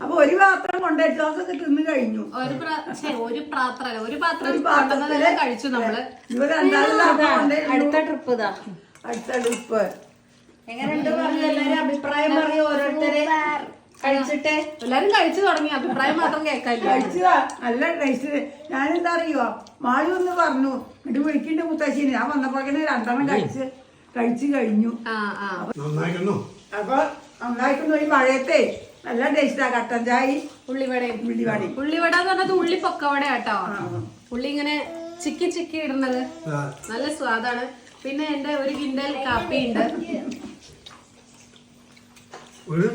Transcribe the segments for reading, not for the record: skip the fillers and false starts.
അപ്പൊ ഒരു പാത്രം കൊണ്ടുവച്ചൊക്കെ തിന്ന് കഴിഞ്ഞു. ഒരു പാത്രം കഴിച്ചു നമ്മള്. അടുത്ത ട്രിപ്പ് ഇതാ. അടുത്ത ട്രിപ്പ് എങ്ങനെയുണ്ട് പറഞ്ഞു എല്ലാരും അഭിപ്രായം പറയൂ. ഓരോരുത്തരെ കഴിച്ചിട്ട് എല്ലാരും കഴിച്ചു തുടങ്ങി. അഭിപ്രായം മാത്രം കേൾക്കാനില്ല. കഴിച്ചതാ നല്ല ടേസ്റ്റ്. ഞാനെന്താ അറിയോ, മാളി ഒന്ന് പറഞ്ഞു എന്നിട്ട് വിളിക്കണ്ട മുത്തശ്ശീന്. ഞാൻ വന്നപ്പോഴേക്കും 2 കഴിച്ചു കഴിഞ്ഞു. അപ്പൊ നന്നായിട്ടൊന്നും ഈ മഴയത്തെ നല്ല ടേസ്റ്റാ കട്ടൻ ചായ ഉള്ളിവടയും. ഉള്ളിവട എന്ന് പറഞ്ഞത് ഉള്ളി പൊക്കവട കേട്ടോ. ഉള്ളി ഇങ്ങനെ ചിക്കി ഇടുന്നത് നല്ല സ്വാദാണ്. പിന്നെ എന്റെ ഒരു കിൻഡൽ കാപ്പി ഉണ്ട്. ഒരു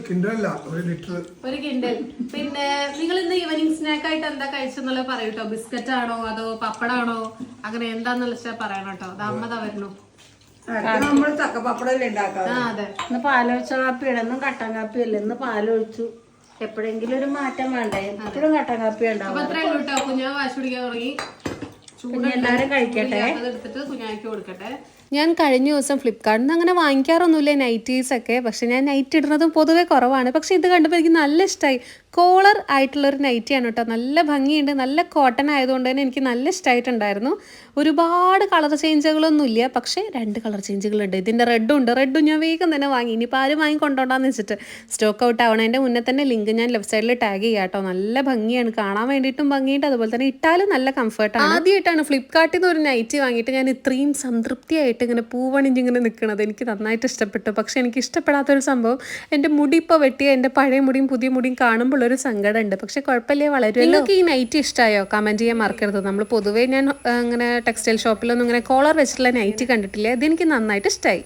കിൻഡൽ. പിന്നെ നിങ്ങൾ ഇന്ന് ഈവനിങ് സ്നാക്ക് ആയിട്ട് എന്താ കഴിച്ചെന്നുള്ളത് പറയൂട്ടോ. ബിസ്ക്കറ്റ് ആണോ അതോ പപ്പടാണോ അങ്ങനെ എന്താന്നുള്ള വെച്ചാൽ പറയണം കേട്ടോ. അത് അമ്മതാ വരുന്നു. നമ്മള് ചക്കപ്പപ്പടല്ലേ ഉണ്ടാക്കാം. അതെ, ഇന്ന് പാലൊഴിച്ച കാപ്പിയാണ്. ഇന്നും കട്ടൻ കാപ്പിയല്ല. ഇന്ന് പാലൊഴിച്ചു. എപ്പോഴെങ്കിലും ഒരു മാറ്റം വേണ്ടേ? എപ്പോഴും കട്ടൻ കാപ്പി ഉണ്ടാവും. അപ്പൊ അത്രേ ഉള്ളൂ കേട്ടോ. കുഞ്ഞാ വാശി പിടിക്കാൻ തുടങ്ങി. എല്ലാരും കഴിക്കട്ടെ. അതെടുത്തിട്ട് കുഞ്ഞാക്ക് കൊടുക്കട്ടെ. ഞാൻ കഴിഞ്ഞ ദിവസം ഫ്ലിപ്കാർട്ടിൽ നിന്ന് അങ്ങനെ വാങ്ങിക്കാറൊന്നുമില്ല നൈറ്റീസ് ഒക്കെ. പക്ഷെ ഞാൻ നൈറ്റ് ഇടുന്നതും പൊതുവെ കുറവാണ്. പക്ഷെ ഇത് കണ്ടപ്പോൾ എനിക്ക് നല്ല ഇഷ്ടമായി. കോളർ ആയിട്ടുള്ളൊരു നൈറ്റിയാണ് കേട്ടോ. നല്ല ഭംഗിയുണ്ട്. നല്ല കോട്ടൺ ആയതുകൊണ്ട് തന്നെ എനിക്ക് നല്ല ഇഷ്ടമായിട്ടുണ്ടായിരുന്നു. ഒരുപാട് കളർ ചേഞ്ചുകളൊന്നും ഇല്ല. പക്ഷേ 2 കളർ ചേഞ്ചുകളുണ്ട്. ഇതിൻ്റെ റെഡും ഉണ്ട്. റെഡും ഞാൻ വേഗം തന്നെ വാങ്ങി. ഇനിയിപ്പോൾ ആരും വാങ്ങി കൊണ്ടുപോകണമെന്ന് വെച്ചിട്ട് സ്റ്റോക്ക് ഔട്ട് ആവണതിൻ്റെ മുന്നേ തന്നെ ലിങ്ക് ഞാൻ ലെഫ്റ്റ് സൈഡിൽ ടാഗ് ചെയ്യാം കേട്ടോ. നല്ല ഭംഗിയാണ് കാണാൻ വേണ്ടിയിട്ടും ഭംഗിയുണ്ട്. അതുപോലെ തന്നെ ഇട്ടാലും നല്ല കംഫർട്ടാണ്. ആദ്യമായിട്ടാണ് ഫ്ലിപ്കാർട്ടിൽ നിന്ന് ഒരു നൈറ്റി വാങ്ങിയിട്ട് ഞാൻ ഇത്രയും സംതൃപ്തിയായിട്ട് ഇങ്ങനെ പൂവണിഞ്ഞിങ്ങനെ നിൽക്കുന്നത്. എനിക്ക് നന്നായിട്ട് ഇഷ്ടപ്പെട്ടു. പക്ഷെ എനിക്ക് ഇഷ്ടപ്പെടാത്തൊരു സംഭവം, എൻ്റെ മുടി ഇപ്പോൾ വെട്ടിയ എൻ്റെ പഴയ മുടിയും പുതിയ മുടിയും കാണുമ്പോൾ ഒരു സങ്കടമുണ്ട്. പക്ഷെ കുഴപ്പമില്ല, വളരെ. നിങ്ങൾക്ക് ഈ നൈറ്റി ഇഷ്ടമായോ? കമൻറ്റ് ചെയ്യാൻ മറക്കരുത്. നമ്മൾ പൊതുവേ ഞാൻ അങ്ങനെ ടെക്സ്റ്റൈൽ ഷോപ്പിലൊന്നും ഇങ്ങനെ കോളർ വെച്ചിട്ടുള്ള നൈറ്റി കണ്ടിട്ടില്ല. ഇതെനിക്ക് നന്നായിട്ട് ഇഷ്ടമായി.